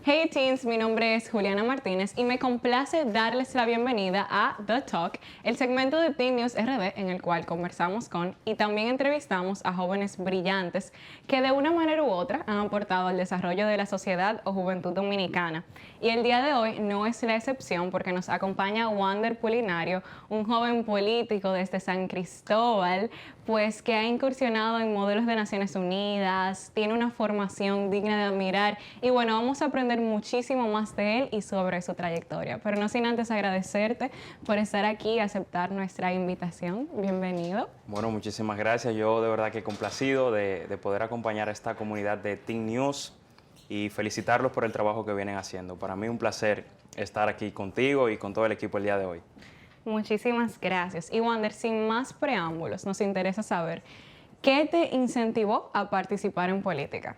Hey teens, mi nombre es Juliana Martínez y me complace darles la bienvenida a The Talk, el segmento de Teen News RD en el cual conversamos con y también entrevistamos a jóvenes brillantes que de una manera u otra han aportado al desarrollo de la sociedad o juventud dominicana. Y el día de hoy no es la excepción porque nos acompaña Wander Pulinario, un joven político desde San Cristóbal, pues que ha incursionado en modelos de Naciones Unidas, tiene una formación digna de admirar y bueno, vamos a aprender muchísimo más de él y sobre su trayectoria. Pero no sin antes agradecerte por estar aquí y aceptar nuestra invitación. Bienvenido. Bueno, muchísimas gracias. Yo de verdad que complacido de poder acompañar a esta comunidad de Teen News y felicitarlos por el trabajo que vienen haciendo. Para mí un placer estar aquí contigo y con todo el equipo el día de hoy. Muchísimas gracias. Y Wander, sin más preámbulos, nos interesa saber, ¿qué te incentivó a participar en política?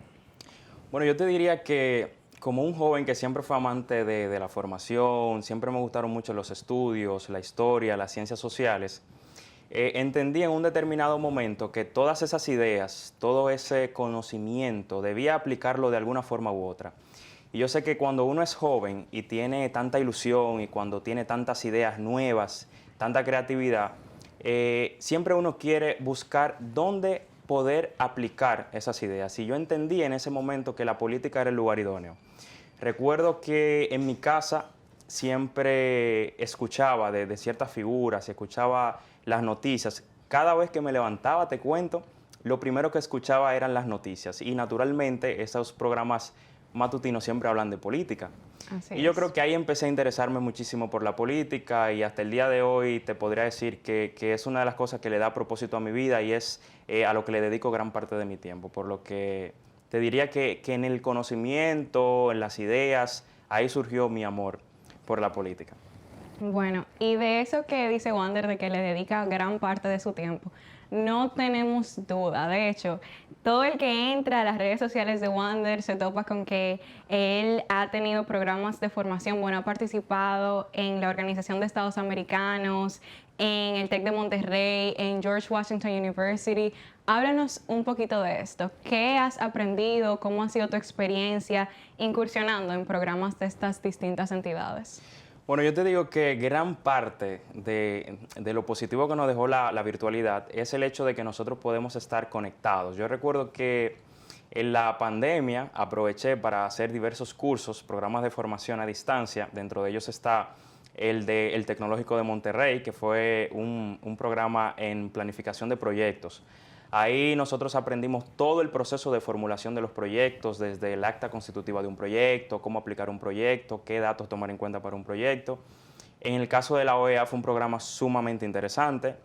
Bueno, yo te diría que como un joven que siempre fue amante de la formación, siempre me gustaron mucho los estudios, la historia, las ciencias sociales, entendí en un determinado momento que todas esas ideas, todo ese conocimiento, debía aplicarlo de alguna forma u otra. Y yo sé que cuando uno es joven y tiene tanta ilusión y cuando tiene tantas ideas nuevas, tanta creatividad, siempre uno quiere buscar dónde poder aplicar esas ideas. Y yo entendí en ese momento que la política era el lugar idóneo. Recuerdo que en mi casa siempre escuchaba de ciertas figuras, escuchaba las noticias. Cada vez que me levantaba, te cuento, lo primero que escuchaba eran las noticias. Y naturalmente esos programas matutinos siempre hablan de política. Y yo creo que ahí empecé a interesarme muchísimo por la política y hasta el día de hoy te podría decir que es una de las cosas que le da propósito a mi vida y es a lo que le dedico gran parte de mi tiempo. Por lo que te diría que en el conocimiento, en las ideas, ahí surgió mi amor por la política. Bueno, y de eso que dice Wander, de que le dedica gran parte de su tiempo, no tenemos duda. De hecho, todo el que entra a las redes sociales de Wander se topa con que él ha tenido programas de formación, bueno, ha participado en la Organización de Estados Americanos, en el TEC de Monterrey, en George Washington University. Háblanos un poquito de esto. ¿Qué has aprendido? ¿Cómo ha sido tu experiencia incursionando en programas de estas distintas entidades? Bueno, yo te digo que gran parte de lo positivo que nos dejó la virtualidad es el hecho de que nosotros podemos estar conectados. Yo recuerdo que en la pandemia aproveché para hacer diversos cursos, programas de formación a distancia. Dentro de ellos está el Tecnológico de Monterrey, que fue un programa en planificación de proyectos. Ahí nosotros aprendimos todo el proceso de formulación de los proyectos, desde el acta constitutiva de un proyecto, cómo aplicar un proyecto, qué datos tomar en cuenta para un proyecto. En el caso de la OEA fue un programa sumamente interesante.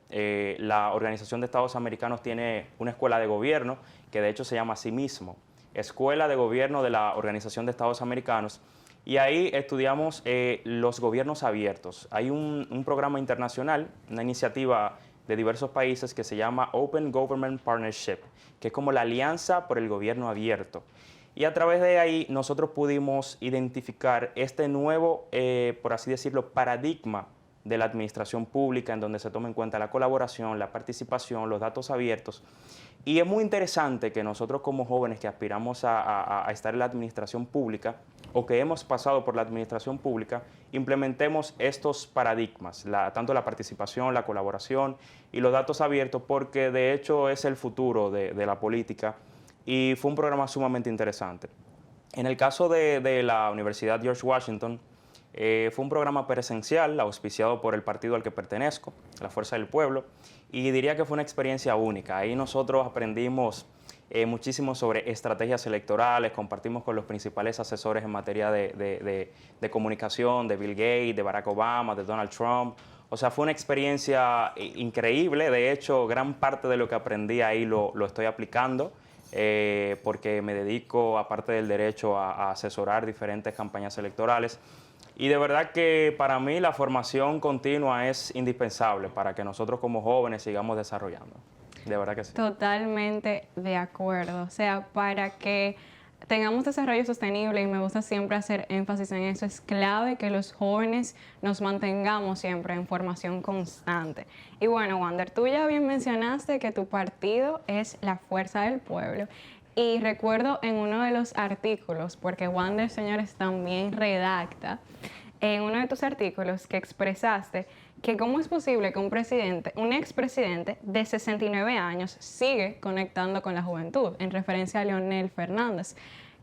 La Organización de Estados Americanos tiene una escuela de gobierno que de hecho se llama así mismo, Escuela de Gobierno de la Organización de Estados Americanos. Y ahí estudiamos los gobiernos abiertos. Hay un programa internacional, una iniciativa de diversos países que se llama Open Government Partnership, que es como la alianza por el gobierno abierto. Y a través de ahí nosotros pudimos identificar este nuevo, por así decirlo, paradigma de la administración pública en donde se toma en cuenta la colaboración, la participación, los datos abiertos. Y es muy interesante que nosotros como jóvenes que aspiramos a estar en la administración pública o que hemos pasado por la administración pública, implementemos estos paradigmas, tanto la participación, la colaboración y los datos abiertos, porque de hecho es el futuro de la política y fue un programa sumamente interesante. En el caso de la Universidad George Washington, fue un programa presencial auspiciado por el partido al que pertenezco, la Fuerza del Pueblo, y diría que fue una experiencia única. Ahí nosotros aprendimos muchísimo sobre estrategias electorales, compartimos con los principales asesores en materia de comunicación, de Bill Gates, de Barack Obama, de Donald Trump. O sea, fue una experiencia increíble. De hecho, gran parte de lo que aprendí ahí lo estoy aplicando. Porque me dedico, aparte del derecho, a asesorar diferentes campañas electorales. Y de verdad que para mí la formación continua es indispensable para que nosotros como jóvenes sigamos desarrollando. De verdad que sí. Totalmente de acuerdo. O sea, para que tengamos desarrollo sostenible, y me gusta siempre hacer énfasis en eso, es clave que los jóvenes nos mantengamos siempre en formación constante. Y bueno, Wander, tú ya bien mencionaste que tu partido es la Fuerza del Pueblo. Y recuerdo en uno de los artículos, porque Wander, señores, también redacta, en uno de tus artículos que expresaste que cómo es posible que un expresidente de 69 años sigue conectando con la juventud, en referencia a Leonel Fernández.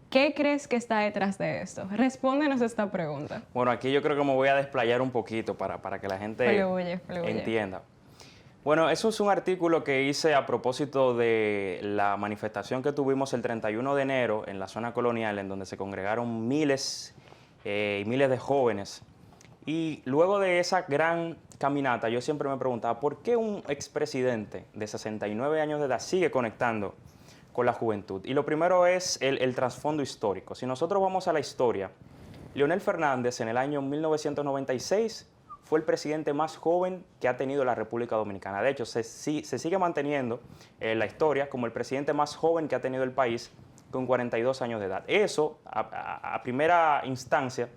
¿Qué crees que está detrás de esto? Respóndenos esta pregunta. Bueno, aquí yo creo que me voy a desplayar un poquito para que la gente Fluye. entienda. Bueno, eso es un artículo que hice a propósito de la manifestación que tuvimos el 31 de enero en la zona colonial, en donde se congregaron miles y miles de jóvenes. Y luego de esa gran caminata, yo siempre me preguntaba, ¿por qué un expresidente de 69 años de edad sigue conectando con la juventud? Y lo primero es el trasfondo histórico. Si nosotros vamos a la historia, Leonel Fernández en el año 1996 fue el presidente más joven que ha tenido la República Dominicana. De hecho, se sigue manteniendo la historia como el presidente más joven que ha tenido el país con 42 años de edad. Eso, a primera instancia,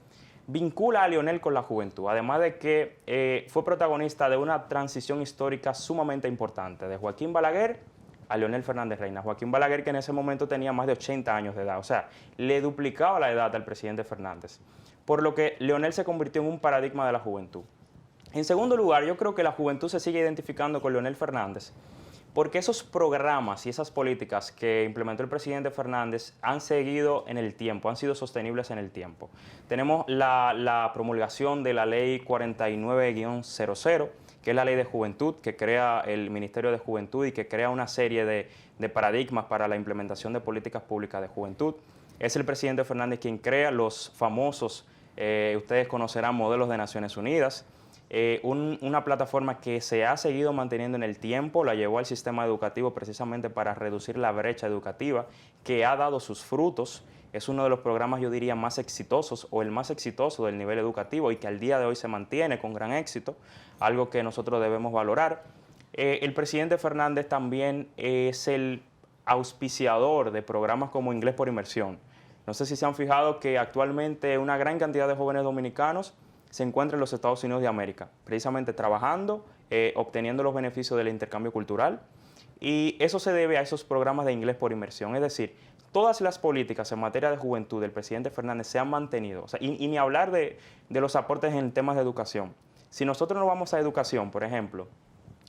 vincula a Leonel con la juventud, además de que fue protagonista de una transición histórica sumamente importante, de Joaquín Balaguer a Leonel Fernández Reina. Joaquín Balaguer, que en ese momento tenía más de 80 años de edad, o sea, le duplicaba la edad al presidente Fernández, por lo que Leonel se convirtió en un paradigma de la juventud. En segundo lugar, yo creo que la juventud se sigue identificando con Leonel Fernández porque esos programas y esas políticas que implementó el presidente Fernández han seguido en el tiempo, han sido sostenibles en el tiempo. Tenemos la promulgación de la ley 49-00, que es la ley de juventud, que crea el Ministerio de Juventud y que crea una serie de paradigmas para la implementación de políticas públicas de juventud. Es el presidente Fernández quien crea los famosos, ustedes conocerán, modelos de Naciones Unidas. Una plataforma que se ha seguido manteniendo en el tiempo, la llevó al sistema educativo precisamente para reducir la brecha educativa, que ha dado sus frutos. Es uno de los programas, yo diría, más exitosos o el más exitoso del nivel educativo y que al día de hoy se mantiene con gran éxito, algo que nosotros debemos valorar. El presidente Fernández también es el auspiciador de programas como Inglés por Inmersión. No sé si se han fijado que actualmente una gran cantidad de jóvenes dominicanos se encuentra en los Estados Unidos de América, precisamente trabajando, obteniendo los beneficios del intercambio cultural, y eso se debe a esos programas de Inglés por Inmersión. Es decir, todas las políticas en materia de juventud del presidente Fernández se han mantenido, o sea, y ni hablar de los aportes en temas de educación. Si nosotros nos vamos a educación, por ejemplo,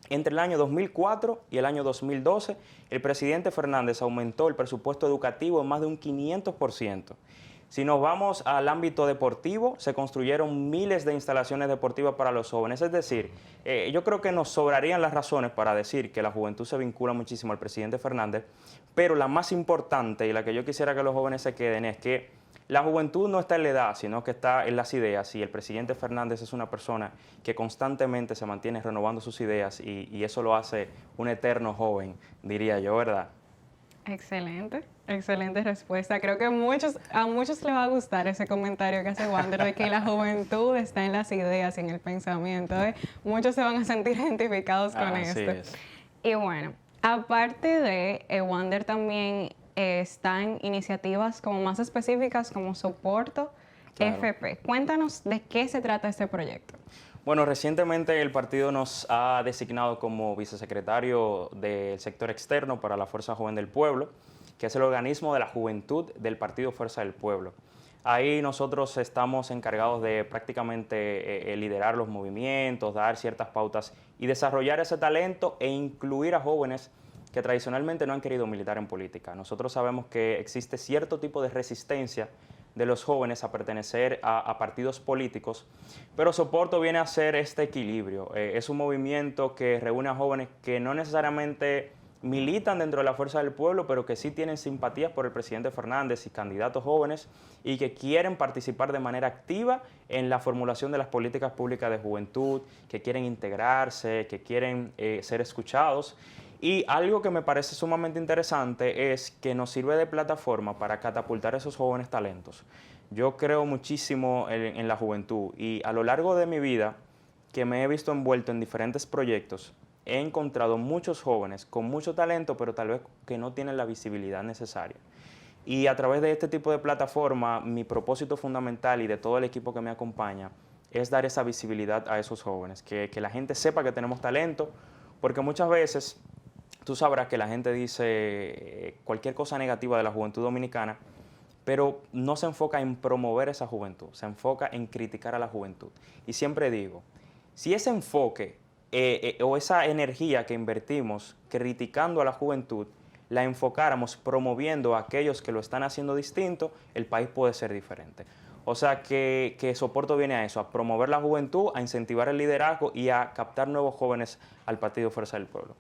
entre el año 2004 y el año 2012, el presidente Fernández aumentó el presupuesto educativo en más de un 500%. Si nos vamos al ámbito deportivo, se construyeron miles de instalaciones deportivas para los jóvenes. Es decir, yo creo que nos sobrarían las razones para decir que la juventud se vincula muchísimo al presidente Fernández, pero la más importante y la que yo quisiera que los jóvenes se queden es que la juventud no está en la edad, sino que está en las ideas, y el presidente Fernández es una persona que constantemente se mantiene renovando sus ideas y eso lo hace un eterno joven, diría yo, ¿verdad? Excelente respuesta. Creo que a muchos les va a gustar ese comentario que hace Wander de que la juventud está en las ideas y en el pensamiento. Muchos se van a sentir identificados con esto. Es. Y bueno, aparte de Wander también están iniciativas como más específicas como Soporto FP. Cuéntanos de qué se trata este proyecto. Bueno, recientemente el partido nos ha designado como vicesecretario del sector externo para la Fuerza Joven del Pueblo, que es el organismo de la juventud del Partido Fuerza del Pueblo. Ahí nosotros estamos encargados de prácticamente liderar los movimientos, dar ciertas pautas y desarrollar ese talento e incluir a jóvenes que tradicionalmente no han querido militar en política. Nosotros sabemos que existe cierto tipo de resistencia de los jóvenes a pertenecer a partidos políticos, pero Soporto viene a ser este equilibrio. Es un movimiento que reúne a jóvenes que no necesariamente militan dentro de la Fuerza del Pueblo, pero que sí tienen simpatías por el presidente Fernández y candidatos jóvenes y que quieren participar de manera activa en la formulación de las políticas públicas de juventud, que quieren integrarse, que quieren ser escuchados. Y algo que me parece sumamente interesante es que nos sirve de plataforma para catapultar esos jóvenes talentos. Yo creo muchísimo en la juventud y a lo largo de mi vida, que me he visto envuelto en diferentes proyectos, he encontrado muchos jóvenes con mucho talento, pero tal vez que no tienen la visibilidad necesaria. Y a través de este tipo de plataforma, mi propósito fundamental y de todo el equipo que me acompaña es dar esa visibilidad a esos jóvenes, que la gente sepa que tenemos talento, porque muchas veces tú sabrás que la gente dice cualquier cosa negativa de la juventud dominicana, pero no se enfoca en promover esa juventud, se enfoca en criticar a la juventud. Y siempre digo, si ese enfoque o esa energía que invertimos criticando a la juventud, la enfocáramos promoviendo a aquellos que lo están haciendo distinto, el país puede ser diferente. O sea que Soporto viene a eso, a promover la juventud, a incentivar el liderazgo y a captar nuevos jóvenes al Partido Fuerza del Pueblo.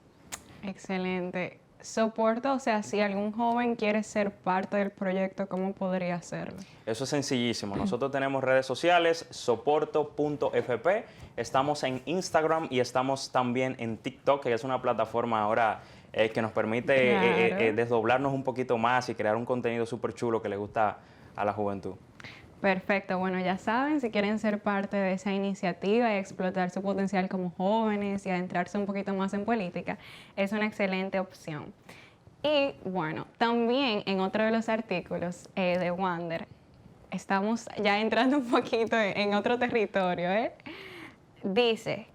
Excelente. Soporto, o sea, si algún joven quiere ser parte del proyecto, ¿cómo podría hacerlo? Eso es sencillísimo. Nosotros tenemos redes sociales, soporto.fp. Estamos en Instagram y estamos también en TikTok, que es una plataforma ahora que nos permite Claro. desdoblarnos un poquito más y crear un contenido súper chulo que le gusta a la juventud. Perfecto, bueno, ya saben, si quieren ser parte de esa iniciativa y explotar su potencial como jóvenes y adentrarse un poquito más en política, es una excelente opción. Y bueno, también en otro de los artículos de Wander, estamos ya entrando un poquito en otro territorio, Dice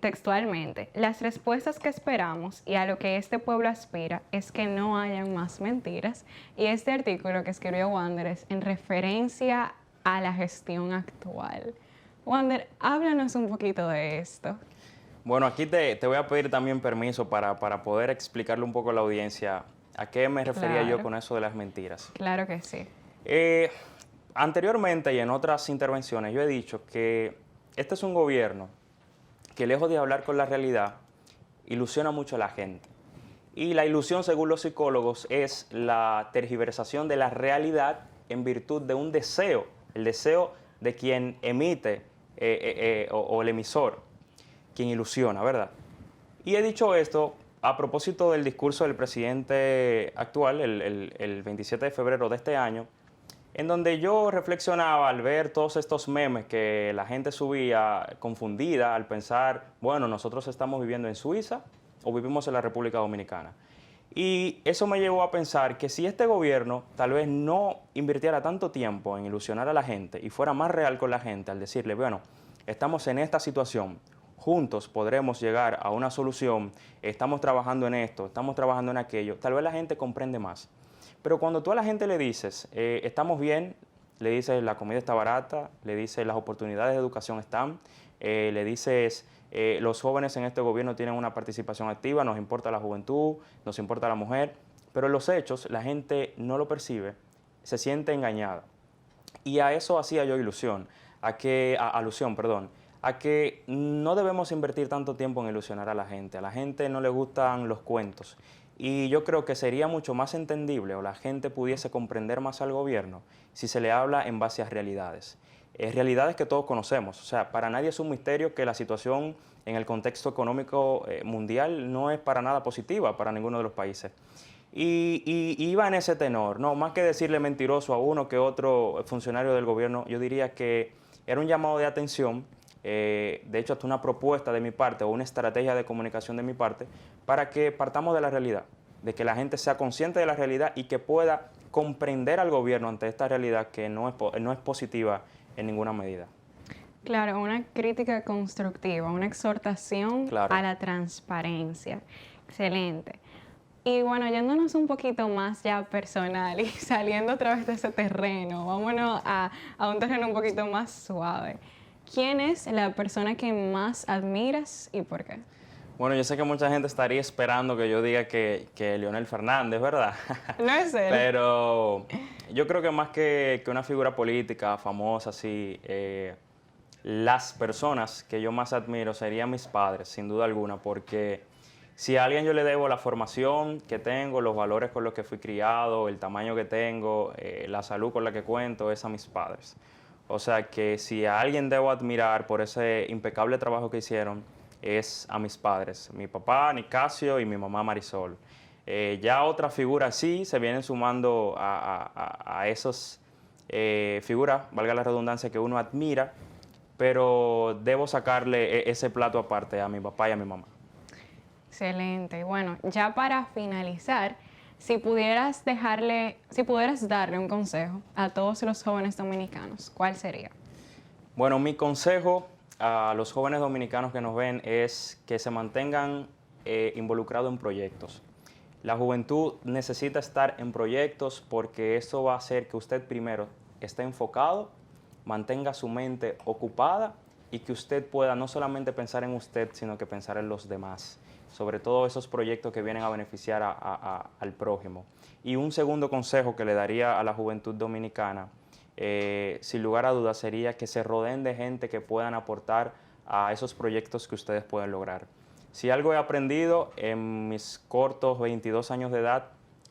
textualmente, las respuestas que esperamos y a lo que este pueblo aspira es que no hayan más mentiras. Y este artículo que escribió Wander es en referencia a la gestión actual. Wander, háblanos un poquito de esto. Bueno, aquí te voy a pedir también permiso para poder explicarle un poco a la audiencia a qué me refería yo Claro. con eso de las mentiras. Claro que sí. Anteriormente y en otras intervenciones yo he dicho que este es un gobierno que lejos de hablar con la realidad, ilusiona mucho a la gente. Y la ilusión, según los psicólogos, es la tergiversación de la realidad en virtud de un deseo, el deseo de quien emite o el emisor, quien ilusiona, ¿verdad? Y he dicho esto a propósito del discurso del presidente actual, el 27 de febrero de este año, en donde yo reflexionaba al ver todos estos memes que la gente subía confundida al pensar, bueno, nosotros estamos viviendo en Suiza o vivimos en la República Dominicana. Y eso me llevó a pensar que si este gobierno tal vez no invirtiera tanto tiempo en ilusionar a la gente y fuera más real con la gente al decirle, bueno, estamos en esta situación, juntos podremos llegar a una solución, estamos trabajando en esto, estamos trabajando en aquello, tal vez la gente comprende más. Pero cuando tú a la gente le dices, estamos bien, le dices la comida está barata, le dices las oportunidades de educación están, le dices los jóvenes en este gobierno tienen una participación activa, nos importa la juventud, nos importa la mujer, pero en los hechos la gente no lo percibe, se siente engañada. Y a eso hacía yo alusión, a que no debemos invertir tanto tiempo en ilusionar a la gente no le gustan los cuentos. Y yo creo que sería mucho más entendible o la gente pudiese comprender más al gobierno si se le habla en base a realidades. Realidades que todos conocemos. O sea, para nadie es un misterio que la situación en el contexto económico mundial no es para nada positiva para ninguno de los países. Y iba en ese tenor, no más que decirle mentiroso a uno que otro funcionario del gobierno, yo diría que era un llamado de atención, de hecho hasta una propuesta de mi parte o una estrategia de comunicación de mi parte, para que partamos de la realidad, de que la gente sea consciente de la realidad y que pueda comprender al gobierno ante esta realidad que no es positiva en ninguna medida. Claro, una crítica constructiva, una exhortación Claro. a la transparencia. Excelente. Y bueno, yéndonos un poquito más ya personal y saliendo otra vez de ese terreno, vámonos a un terreno un poquito más suave. ¿Quién es la persona que más admiras y por qué? Bueno, yo sé que mucha gente estaría esperando que yo diga que Leonel Fernández, ¿verdad? No es él. Pero yo creo que más que una figura política famosa, así, las personas que yo más admiro serían mis padres, sin duda alguna, porque si a alguien yo le debo la formación que tengo, los valores con los que fui criado, el tamaño que tengo, la salud con la que cuento, es a mis padres. O sea que si a alguien debo admirar por ese impecable trabajo que hicieron, es a mis padres, mi papá Nicasio y mi mamá Marisol. Ya otras figuras sí se vienen sumando a esas figuras, valga la redundancia, que uno admira, pero debo sacarle ese plato aparte a mi papá y a mi mamá. Excelente. Y bueno, ya para finalizar, si pudieras darle un consejo a todos los jóvenes dominicanos, ¿cuál sería? Bueno, mi consejo a los jóvenes dominicanos que nos ven es que se mantengan involucrado en proyectos. La juventud necesita estar en proyectos porque eso va a hacer que usted primero esté enfocado, mantenga su mente ocupada y que usted pueda no solamente pensar en usted, sino que pensar en los demás, sobre todo esos proyectos que vienen a beneficiar al prójimo. Y un segundo consejo que le daría a la juventud dominicana, sin lugar a dudas, sería que se rodeen de gente que puedan aportar a esos proyectos que ustedes pueden lograr. Si algo he aprendido en mis cortos 22 años de edad,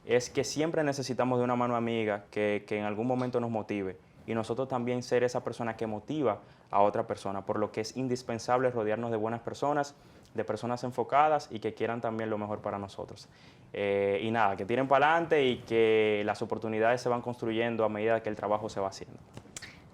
es que siempre necesitamos de una mano amiga que en algún momento nos motive y nosotros también ser esa persona que motiva a otra persona, por lo que es indispensable rodearnos de buenas personas, de personas enfocadas y que quieran también lo mejor para nosotros. Y nada, que tiren para adelante y que las oportunidades se van construyendo a medida que el trabajo se va haciendo.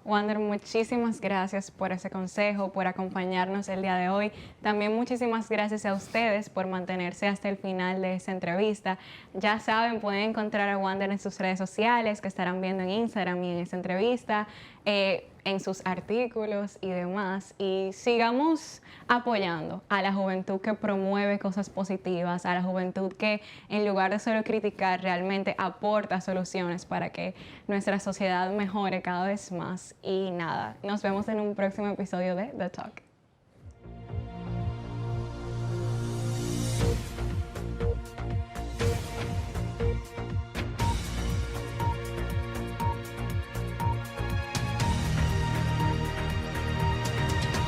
Wander, muchísimas gracias por ese consejo, por acompañarnos el día de hoy. También muchísimas gracias a ustedes por mantenerse hasta el final de esta entrevista. Ya saben, pueden encontrar a Wander en sus redes sociales que estarán viendo en Instagram y en esta entrevista, en sus artículos y demás. Y sigamos apoyando a la juventud que promueve cosas positivas, a la juventud que en lugar de solo criticar realmente aporta soluciones para que nuestra sociedad mejore cada vez más. Y nada, nos vemos en un próximo episodio de The Talk.